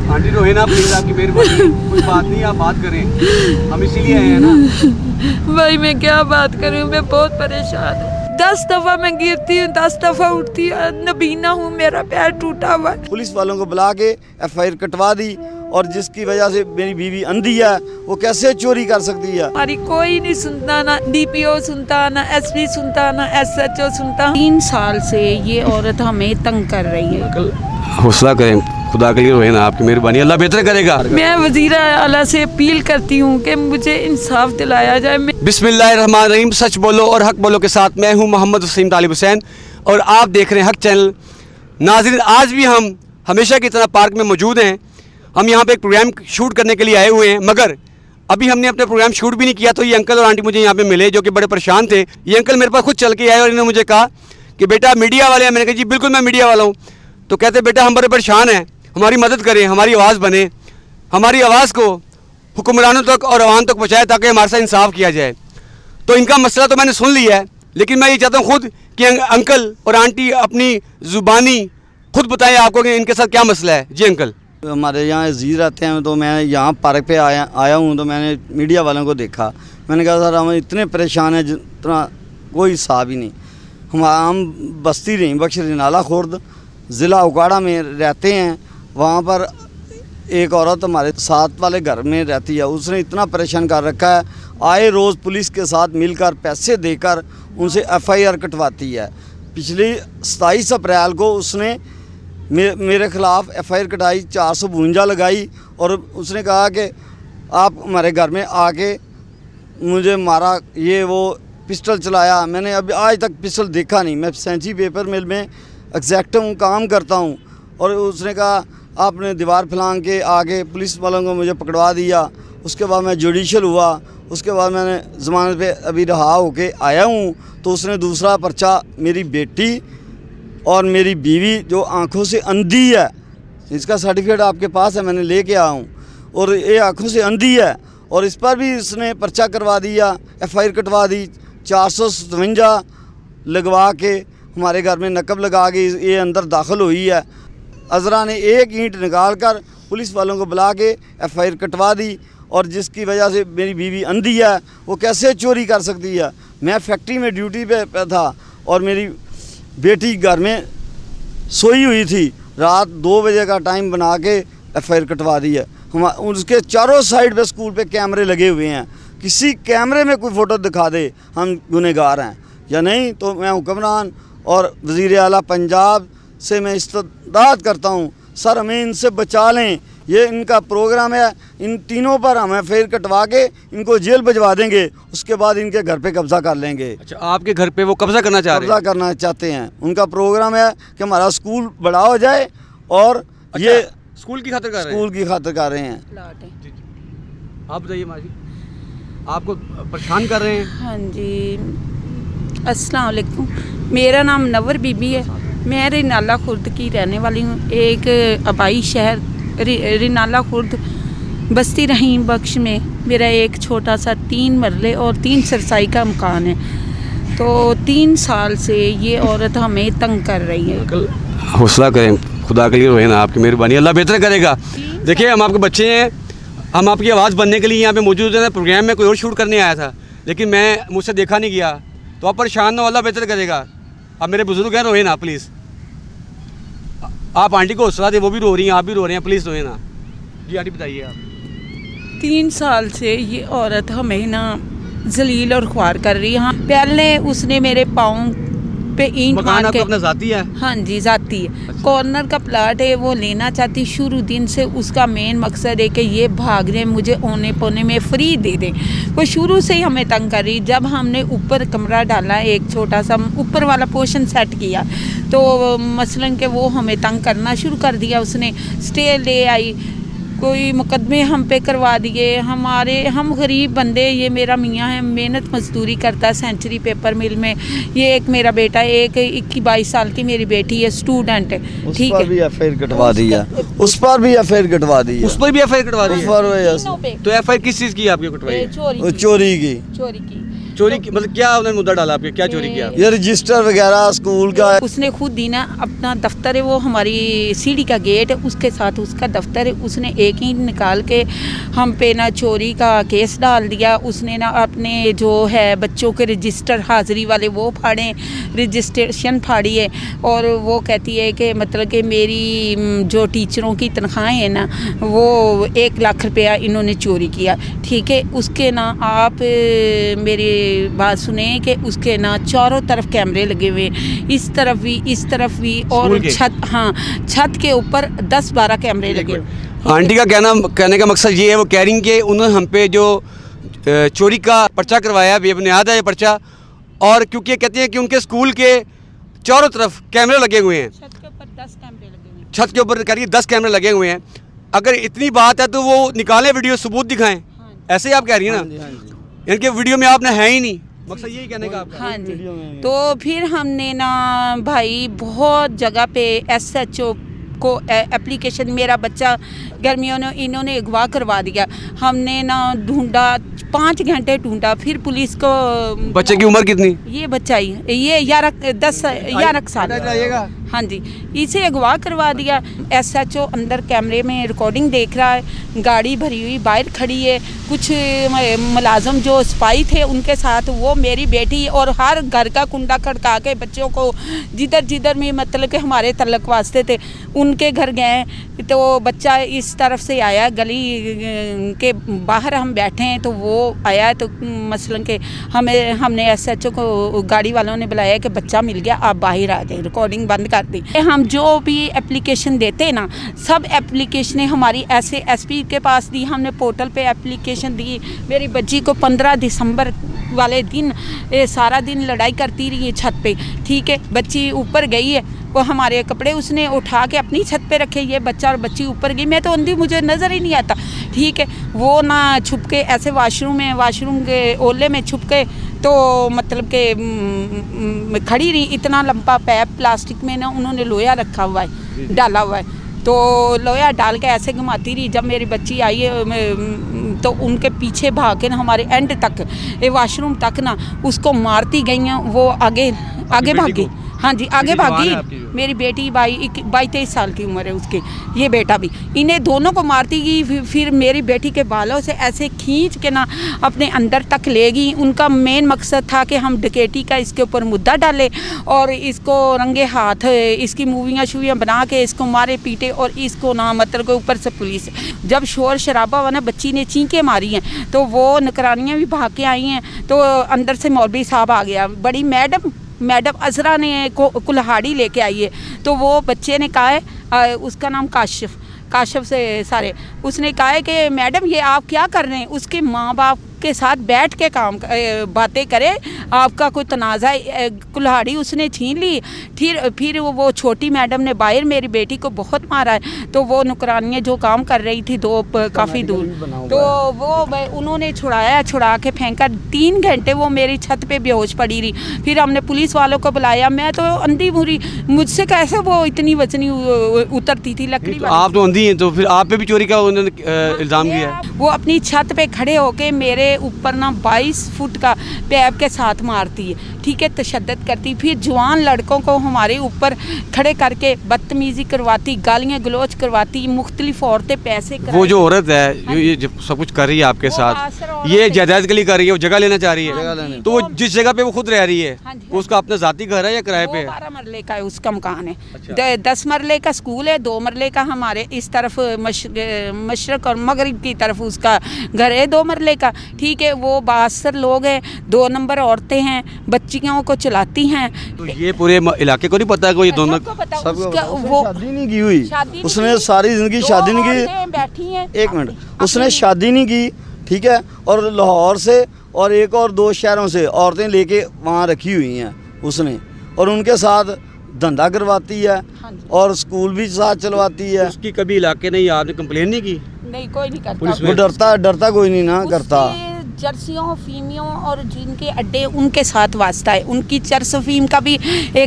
Aunty रोए ना please, आपकी मेहरबानी, कोई बात नहीं, आप बात करें, हम इसीलिए आए हैं ना। भाई मैं क्या बात करूं, मैं बहुत परेशान हूँ। 10 दफा मैं गिरती हूँ, 10 दफा उठती हूँ, नबीना हूँ, मेरा पैर टूटा हुआ है। पुलिस वालों को बुला के FIR कटवा दी, और जिसकी वजह से मेरी बीवी अंधी है, वो कैसे चोरी कर सकती है। हमारी कोई नहीं सुनता, ना DPO सुनता, ना SP सुनता, ना SHO सुनता। 3 साल से ये औरत हमें तंग कर रही है। हौसला करें, खुदा के लिए रोए ना, आपकी मेहरबानी, अल्लाह बेहतर करेगा। मैं वज़ीर आला से अपील करती हूँ कि मुझे इंसाफ दिलाया जाए। बिस्मिल्लाहिर्रहमानिर्रहीम, सच बोलो और हक बोलो के साथ मैं हूँ मोहम्मद वसीम तालिब हुसैन और आप देख रहे हैं हक चैनल। नाज़रीन, आज भी हम हमेशा की तरह पार्क में मौजूद हैं। हम यहाँ पे एक प्रोग्राम शूट करने के लिए आए हुए हैं, मगर अभी हमने अपने प्रोग्राम शूट भी नहीं किया तो ये अंकल और आंटी मुझे यहाँ पे मिले जो कि बड़े परेशान थे। ये अंकल मेरे पास खुद चल के आए और इन्होंने मुझे कहा कि बेटा मीडिया वाले हैं। मैंने कहा जी बिल्कुल मैं मीडिया वाला हूँ। तो कहते बेटा हम बड़े परेशान हैं, हमारी मदद करें, हमारी आवाज़ बने, हमारी आवाज़ को हुक्मरानों तक और अवाम तक पहुँचाए ताकि हमारे साथ इंसाफ किया जाए। तो इनका मसला तो मैंने सुन लिया है, लेकिन मैं ये चाहता हूँ खुद कि अंकल और आंटी अपनी ज़ुबानी खुद बताएं आपको कि इनके साथ क्या मसला है। जी अंकल। हमारे यहाँ अजीज़ रहते हैं, तो मैं यहाँ पार्क पे आया हूँ, तो मैंने मीडिया वालों को देखा। मैंने कहा सर हम इतने परेशान हैं जितना कोई हिसाब ही नहीं। हम बस्ती रही बख्शरी नाला खुर्द ज़िला उकाड़ा में रहते हैं। वहाँ पर एक औरत हमारे साथ वाले घर में रहती है, उसने इतना परेशान कर रखा है, आए रोज़ पुलिस के साथ मिलकर पैसे देकर उनसे FIR कटवाती है। पिछली 27 अप्रैल को उसने मेरे ख़िलाफ़ FIR कटाई, 452 लगाई, और उसने कहा कि आप हमारे घर में आके मुझे मारा, ये वो पिस्टल चलाया। मैंने अभी आज तक पिस्टल देखा नहीं। मैं सेंची पेपर मिल में एग्जैक्टम काम करता हूँ, और उसने कहा आपने दीवार फैलांग के आगे पुलिस वालों को मुझे पकड़वा दिया। उसके बाद मैं जुडिशल हुआ, उसके बाद मैंने ज़मानत पे अभी रहा होके आया हूँ। तो उसने दूसरा पर्चा मेरी बेटी और मेरी बीवी जो आंखों से अंधी है, इसका सर्टिफिकेट आपके पास है, मैंने लेके आया हूँ, और ये आंखों से अंधी है, और इस पर भी इसने पर्चा करवा दिया, FIR कटवा दी, 457 लगवा के हमारे घर में नकब लगा के ये अंदर दाखिल हुई है। अज़रा ने एक ईंट निकाल कर पुलिस वालों को बुला के FIR कटवा दी, और जिसकी वजह से मेरी बीवी अंधी है, वो कैसे चोरी कर सकती है। मैं फैक्ट्री में ड्यूटी पे था और मेरी बेटी घर में सोई हुई थी, रात 2 बजे का टाइम बना के FIR कटवा दी है। हम उसके चारों साइड पे स्कूल पे कैमरे लगे हुए हैं, किसी कैमरे में कोई फ़ोटो दिखा दे हम गुनहगार हैं या नहीं। तो मैं हुक्मरान और वज़ीर आला पंजाब से मैं इस्तदाद करता हूँ, सर हमें इनसे बचा लें। ये इनका प्रोग्राम है, इन तीनों पर हम FIR कटवा के इनको जेल भिजवा देंगे, उसके बाद इनके घर पे कब्ज़ा कर लेंगे। अच्छा, आपके घर पे वो कब्ज़ा करना चाह रहे हैं? कब्ज़ा करना चाहते हैं। उनका प्रोग्राम है कि हमारा स्कूल बड़ा हो जाए, और अच्छा, ये स्कूल की खातिर कर रहे हैं? स्कूल की खातिर कर रहे हैं। जी। आप बताइए माँ जी, आपको परेशान कर रहे हैं? हाँ जी, अस्सलाम वालेकुम। मेरा नाम नवर बीबी है, मैं रिनाला खुर्द की रहने वाली हूँ। एक आबाई शहर रिनाला खुर्द बस्ती रहीम बख्श में मेरा एक छोटा सा 3 मरले और 3 सरसाई का मकान है। तो 3 साल से ये औरत हमें तंग कर रही है। हौसला करें, खुदा के लिए रोए ना, आपकी मेहरबानी, अल्लाह बेहतर करेगा। देखिए हम आपके बच्चे हैं, हम आपकी आवाज़ बनने के लिए यहाँ पे मौजूद हैं। प्रोग्राम में कोई और शूट करने आया था, लेकिन मैं मुझसे देखा नहीं गया, तो आप परेशान ना हो, अल्लाह बेहतर करेगा। अब मेरे बुजुर्ग हैं, रोए ना प्लीज़। आप आंटी को हौसला दें, वो भी रो रही हैं, आप भी रो रहे हैं, प्लीज़ रोए ना। जी आंटी बताइए आप। 3 साल से ये औरत हमें ना जलील और ख्वार कर रही है। हाँ, पहले उसने मेरे पाँव पे ईंट मार के, अपना जाती है? हाँ जी जाती है। अच्छा। कॉर्नर का प्लाट है, वो लेना चाहती। शुरू दिन से उसका मेन मकसद है कि ये भाग रहे, मुझे औने पौने में फ्री दे दें। वो शुरू से ही हमें तंग कर रही। जब हमने ऊपर कमरा डाला, एक छोटा सा ऊपर वाला पोर्शन सेट किया, तो मसलन के वो हमें तंग करना शुरू कर दिया। उसने स्टे ले आई, कोई मुकदमे हम पे करवा दिए। हम गरीब बंदे, ये मेरा मियाँ है, मेहनत मजदूरी करता है सेंचुरी पेपर मिल में। ये एक मेरा बेटा, एक 21-22 साल की मेरी बेटी है, स्टूडेंट है। ठीक है, उस पर भी FIR कटवा दिया, उस पर भी FIR कटवा दी, उस पर भी FIR कटवा दी। उस पर तो FIR किस चीज़ की आपकी कटवाई? चोरी चोरी की। चोरी की मतलब क्या उन्होंने मुद्दा डाला आपके, क्या चोरी किया? ये रजिस्टर वगैरह स्कूल का है। उसने खुद ही ना अपना दफ्तर है, वो हमारी सीढ़ी का गेट है, उसके साथ उसका दफ्तर है, उसने एक ही निकाल के हम पे ना चोरी का केस डाल दिया। उसने ना अपने जो है बच्चों के रजिस्टर हाजिरी वाले वो फाड़े, रजिस्ट्रेशन फाड़ी है। और वो कहती है कि मतलब कि मेरी जो टीचरों की तनख्वाहें हैं ना वो 1 लाख रुपया इन्होंने चोरी किया। ठीक है, उसके ना आप मेरी बात सुने कि उसके ना चारों तरफ कैमरे लगे हुए हैं, इस तरफ भी और छत, हाँ छत के ऊपर 10-12 कैमरे लगे हुए। आंटी का कहने का मकसद ये है, वो कह रही हैं कि उन्होंने हम पे जो चोरी का पर्चा करवाया बेबुनियाद है ये पर्चा, और क्योंकि कहती हैं कि उनके स्कूल के चारों तरफ कैमरे लगे हुए हैं, छत के ऊपर 10 कैमरे लगे हुए हैं। छत के ऊपर कह रही है 10 कैमरे लगे हुए हैं। अगर इतनी बात है तो वो निकालें वीडियो, सबूत दिखाएं। ऐसे ही आप कह रही हैं ना, इनके वीडियो में आपने है ही नहीं, मकसद यही कहने का आपका। हाँ जी, तो फिर हमने ना भाई बहुत जगह पे SHO को एप्लीकेशन, मेरा बच्चा गर्मियों में इन्होंने अगवा करवा दिया। हमने ना ढूंढा, 5 घंटे ढूंढा, फिर पुलिस को। बच्चे की उम्र कितनी? ये बच्चा ही ये 11 साल। हाँ जी, इसे अगवा करवा दिया। SHO अंदर कैमरे में रिकॉर्डिंग देख रहा है, गाड़ी भरी हुई बाहर खड़ी है, कुछ मुलाजम जो सिपाही थे उनके साथ, वो मेरी बेटी और हर घर का कुंडा खड़का के बच्चों को जिधर में मतलब कि हमारे तल्लक वास्ते थे उनके घर गए। तो बच्चा इस तरफ से आया, गली के बाहर हम बैठे हैं तो वो आया, तो मसलन के हमने SHO को गाड़ी वालों ने बुलाया कि बच्चा मिल गया, आप बाहर आ गए, रिकॉर्डिंग बंद कर दी। हम जो भी एप्लीकेशन देते हैं ना, सब एप्लीकेशनें हमारी ऐसे SP के पास दी, हमने पोर्टल पे एप्लीकेशन दी। मेरी बच्ची को 15 दिसंबर वाले दिन सारा दिन लड़ाई करती रही है छत पे। ठीक है, बच्ची ऊपर गई है, वो हमारे कपड़े उसने उठा के अपनी छत पे रखे, ये बच्चा और बच्ची ऊपर गई। मैं तो अंधी, मुझे नज़र ही नहीं आता। ठीक है, वो ना छुप के ऐसे वाशरूम के ओले में छुप के, तो मतलब के खड़ी रही। इतना लंबा पैप प्लास्टिक में ना उन्होंने लोहा रखा हुआ है, डाला हुआ है, तो लोहा डाल के ऐसे घुमाती रही। जब मेरी बच्ची आई है तो उनके पीछे भाग के ना हमारे एंड तक, वाशरूम तक ना उसको मारती गई हैं। वो आगे भागी। हाँ जी, आगे भागी। मेरी बेटी 22-23 साल की उम्र है उसकी, ये बेटा भी। इन्हें दोनों को मारती गई, फिर मेरी बेटी के बालों से ऐसे खींच के ना अपने अंदर तक ले गई। उनका मेन मकसद था कि हम डकैती का इसके ऊपर मुद्दा डालें और इसको रंगे हाथ इसकी मूवियाँ बना के इसको मारे पीटे, और इसको ना मतलब के ऊपर से पुलिस। जब शोर शराबा हुआ ना, बच्ची ने चीखें मारी हैं, तो वो नौकरानियाँ भी भाग के आई हैं। तो अंदर से मौलवी साहब आ गया, बड़ी मैडम अजरा ने कुल्हाड़ी लेके आई है। तो वो बच्चे ने कहा है, उसका नाम काशिफ से सारे, उसने कहा है कि मैडम ये आप क्या कर रहे हैं? उसके माँ बाप के साथ बैठ के बातें करें, आपका कोई तनाज़ा। कुल्हाड़ी उसने छीन ली। फिर वो छोटी मैडम ने बाहर मेरी बेटी को बहुत मारा है। तो वो नौकरानियाँ जो काम कर रही थी काफ़ी दूर, तो वो उन्होंने छुड़ा के फेंका। 3 घंटे वो मेरी छत पे बेहोश पड़ी रही। फिर हमने पुलिस वालों को बुलाया। मैं तो अंधी मुरी, मुझसे कैसे वो इतनी वजनी उतरती थी लकड़ी वाली। आप तो अंधी हैं, तो फिर आप पे भी चोरी का उन्होंने इल्ज़ाम किया है? वो अपनी छत पे खड़े होके मेरे ऊपर ना 22 फुट का पैप के साथ मारती है। ठीक है, तशद्दुद करती। फिर जवान लड़कों को हमारे ऊपर खड़े करके बदतमीजी करवाती, गालियाँ गलोच करवाती, मुख्तलिफ औरतें पैसे वो जो औरत है जो ये सब कुछ कर रही है आपके साथ, ये जायदाद के लिए कर रही है, वो जगह लेना चाह रही है, तो वो जिस जगह पे वो खुद रह रही है उसका अपना ज़ाती घर है या किराए पे है? 12 मरले का है उसका मकान है। 10 मरले का स्कूल है, 2 मरले का हमारे इस तरफ मशरक और मगरिब की तरफ उसका घर है 2 मरले का। ठीक है, वो 72 लोग हैं, 2 नंबर औरतें हैं, बच्चियों को चलाती हैं। तो ये पूरे इलाके को नहीं पता है कोई दोनों? वो शादी नहीं की हुई, उसने सारी जिंदगी शादी नहीं की। बैठी हैं, 1 मिनट, उसने शादी नहीं की। ठीक है, और लाहौर से और 1 और 2 शहरों से औरतें लेके वहाँ रखी हुई हैं उसने, और उनके साथ धंधा करवाती है और स्कूल भी साथ चलवाती है। उसकी कभी इलाके नहीं, आपने कंप्लेन नहीं की? नहीं, कोई नहीं करता। वो डरता कोई नहीं ना करता। जर्सियों फीमियों और जिनके अड्डे उनके साथ वास्ता है। उनकी चर्स फीम का भी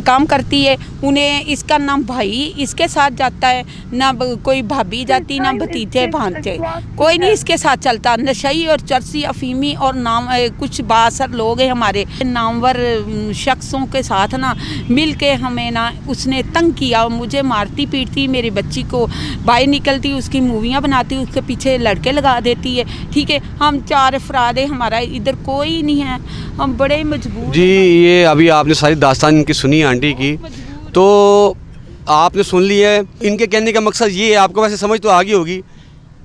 काम करती है। उन्हें इसका ना भाई इसके साथ जाता है, ना कोई भाभी जाती, ना भतीजे भांजे, कोई नहीं इसके साथ चलता। नशई और चर्सी अफीमी और नाम कुछ बासर लोग हैं हमारे नामवर शख्सों के साथ ना मिल के हमें ना उसने तंग किया। मुझे मारती पीटती, मेरी बच्ची को बाहर निकलती, उसकी मूवियाँ बनाती, उसके पीछे लड़के लगा देती है। ठीक है, हम 4 अफराद है, हमारा इधर कोई नहीं है, हम बड़े मजबूर जी। ये अभी आपने सारी दास्तान इनकी सुनी आंटी की, तो आपने सुन ली है। इनके कहने का मकसद ये है, आपको वैसे समझ तो आ गई होगी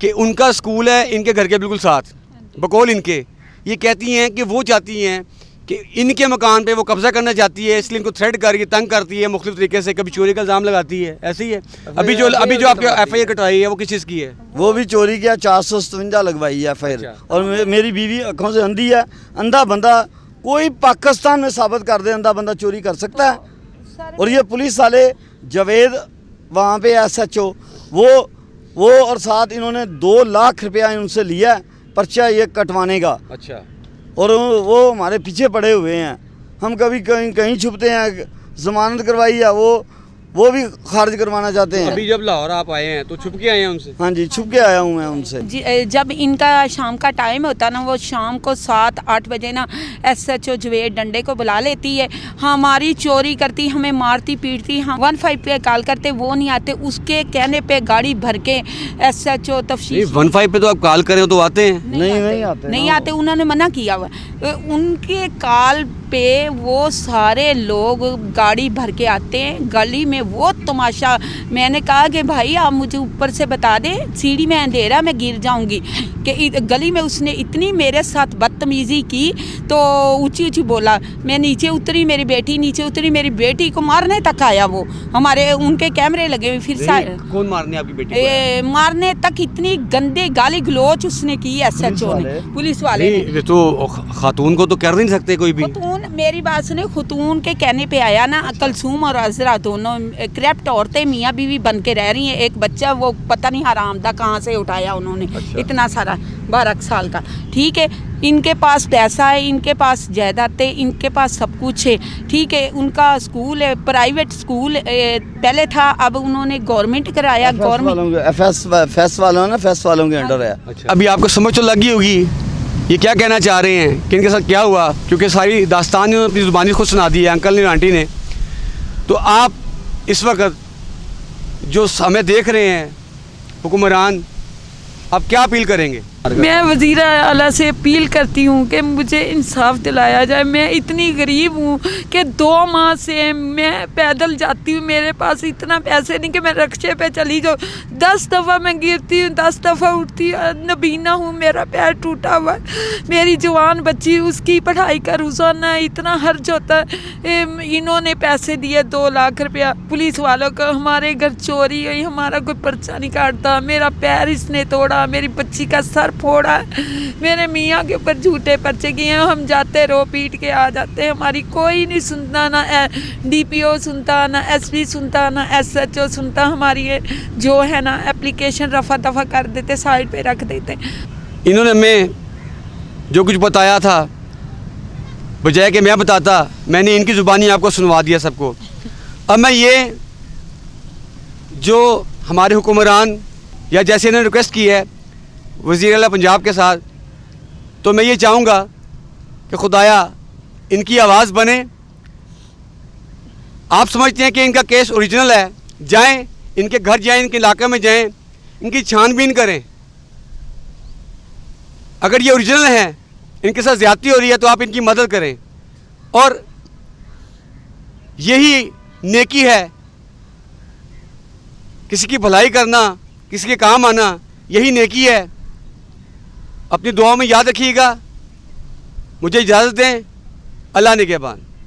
कि उनका स्कूल है इनके घर के बिल्कुल साथ, बकौल इनके ये कहती हैं कि वो चाहती हैं कि इनके मकान पे वो कब्ज़ा करना चाहती है, इसलिए इनको थ्रेट करके तंग करती है मुख्तलिफ तरीके से, कभी चोरी का इल्ज़ाम लगाती है। ऐसे ही है। अभी जो आपके FIR कटवाई है वो किस चीज़ की है? वो भी चोरी किया, 457 लगवाई है FIR। और मेरी बीवी आँखों से अंधी है। अंधा बंदा कोई पाकिस्तान में साबित कर दे अंधा बंदा चोरी कर सकता है। और ये पुलिस वाले जवेद वहाँ पे SHO वो और साथ इन्होंने 2 लाख रुपया उनसे लिया पर्चा ये कटवाने का। अच्छा। और वो हमारे पीछे पड़े हुए हैं। हम कभी कहीं छुपते हैं, ज़मानत करवाई है वो भी खारिज करवाना चाहते हैं। अभी जब लाहौर आप आए हैं तो छुप के आए हैं उनसे? हाँ जी, छुप के आया हूँ मैं उनसे। जब इनका शाम का टाइम होता ना, वो शाम को 7-8 बजे ना SHO जवेद डंडे को बुला लेती है, हमारी चोरी करती, हमें मारती पीटती। हम 15 पे कॉल करते, वो नहीं आते। उसके कहने पे गाड़ी भर के SHO तफ्तीश 15 पे तो आप कॉल करें तो आते हैं? नहीं आते, उन्होंने मना किया हुआ। उनके कॉल पे वो सारे लोग गाड़ी भर के आते हैं। गली में वो तमाशा, मैंने कहा कि भाई आप मुझे ऊपर से बता दें, सीढ़ी में अंधेरा, मैं गिर जाऊंगी। कि गली में उसने इतनी मेरे साथ बदतमीज़ी की, तो ऊंची ऊंची बोला। मैं नीचे उतरी, मेरी बेटी नीचे उतरी, मेरी बेटी को मारने तक आया वो। हमारे उनके कैमरे लगे हुए। फिर कौन मारने आपकी बेटी को? मारने तक इतनी गंदे गाली गलोच उसने की SHO ने, पुलिस वाले ने। तो खातून को तो कर नहीं सकते कोई भी। खातून, मेरी बात सुने, खातून के कहने पे आया ना। कलसूम और अजरा दोनों करप्ट औरतें मियाँ बीवी बन के रह रही हैं। एक बच्चा वो पता नहीं हरामदा कहाँ से उठाया उन्होंने। अच्छा। इतना सारा 12 साल का। ठीक है, इनके पास पैसा है, इनके पास जायदाद है, इनके पास सब कुछ है। ठीक है, उनका स्कूल है, प्राइवेट स्कूल पहले था, अब उन्होंने गवर्नमेंट कराया। गवर्नमेंट FS वालों के अंडर है। अच्छा। अभी आपको समझ तो लगी होगी ये क्या कहना चाह रहे हैं कि इनके साथ क्या हुआ, क्योंकि सारी दास्तान अपनी ज़ुबानी खुद सुना दी है अंकल ने, आंटी ने। तो आप इस वक्त जो हमें देख रहे हैं हुक्मरान, आप क्या अपील करेंगे? मैं वज़ीर आला से अपील करती हूँ कि मुझे इंसाफ दिलाया जाए। मैं इतनी गरीब हूँ कि 2 माह से मैं पैदल जाती हूँ, मेरे पास इतना पैसे नहीं कि मैं रिक्शे पे चली जाऊँ। 10 दफ़ा मैं गिरती हूँ, 10 दफ़ा उठती हूँ। नबीना हूँ, मेरा पैर टूटा हुआ है, मेरी जवान बच्ची, उसकी पढ़ाई का रोज़ाना इतना खर्च होता है। इन्होंने पैसे दिए 2 लाख रुपया पुलिस वालों को, हमारे घर चोरी हुई, हमारा कोई पर्चा नहीं काटता, मेरा पैर इसने तोड़ा, मेरी बच्ची का सर फोड़ा, मेरे मियाँ के ऊपर झूठे पर्चे किए हैं। हम जाते रो पीट के आ जाते हैं, हमारी कोई नहीं सुनता, ना DPO सुनता, ना SP सुनता, ना SHO सुनता। हमारी जो है ना एप्लीकेशन रफा दफा कर देते, साइड पे रख देते। इन्होंने हमें जो कुछ बताया था, बजाय कि मैं बताता, मैंने इनकी ज़ुबानी आपको सुनवा दिया सबको। अब मैं ये जो हमारे हुक्मरान या जैसे इन्होंने रिक्वेस्ट की है वज़ीर आला पंजाब के साथ, तो मैं ये चाहूँगा कि खुदाया इनकी आवाज़ बने। आप समझते हैं कि इनका केस ओरिजिनल है, जाएं इनके घर जाएं, इनके इलाके में जाएं, इनकी छानबीन करें। अगर ये ओरिजिनल हैं, इनके साथ ज़्यादती हो रही है, तो आप इनकी मदद करें। और यही नेकी है, किसी की भलाई करना, किसी के काम आना, यही नेकी है। अपनी दुआओं में याद रखिएगा। मुझे इजाज़त दें। अल्लाह निगहबान।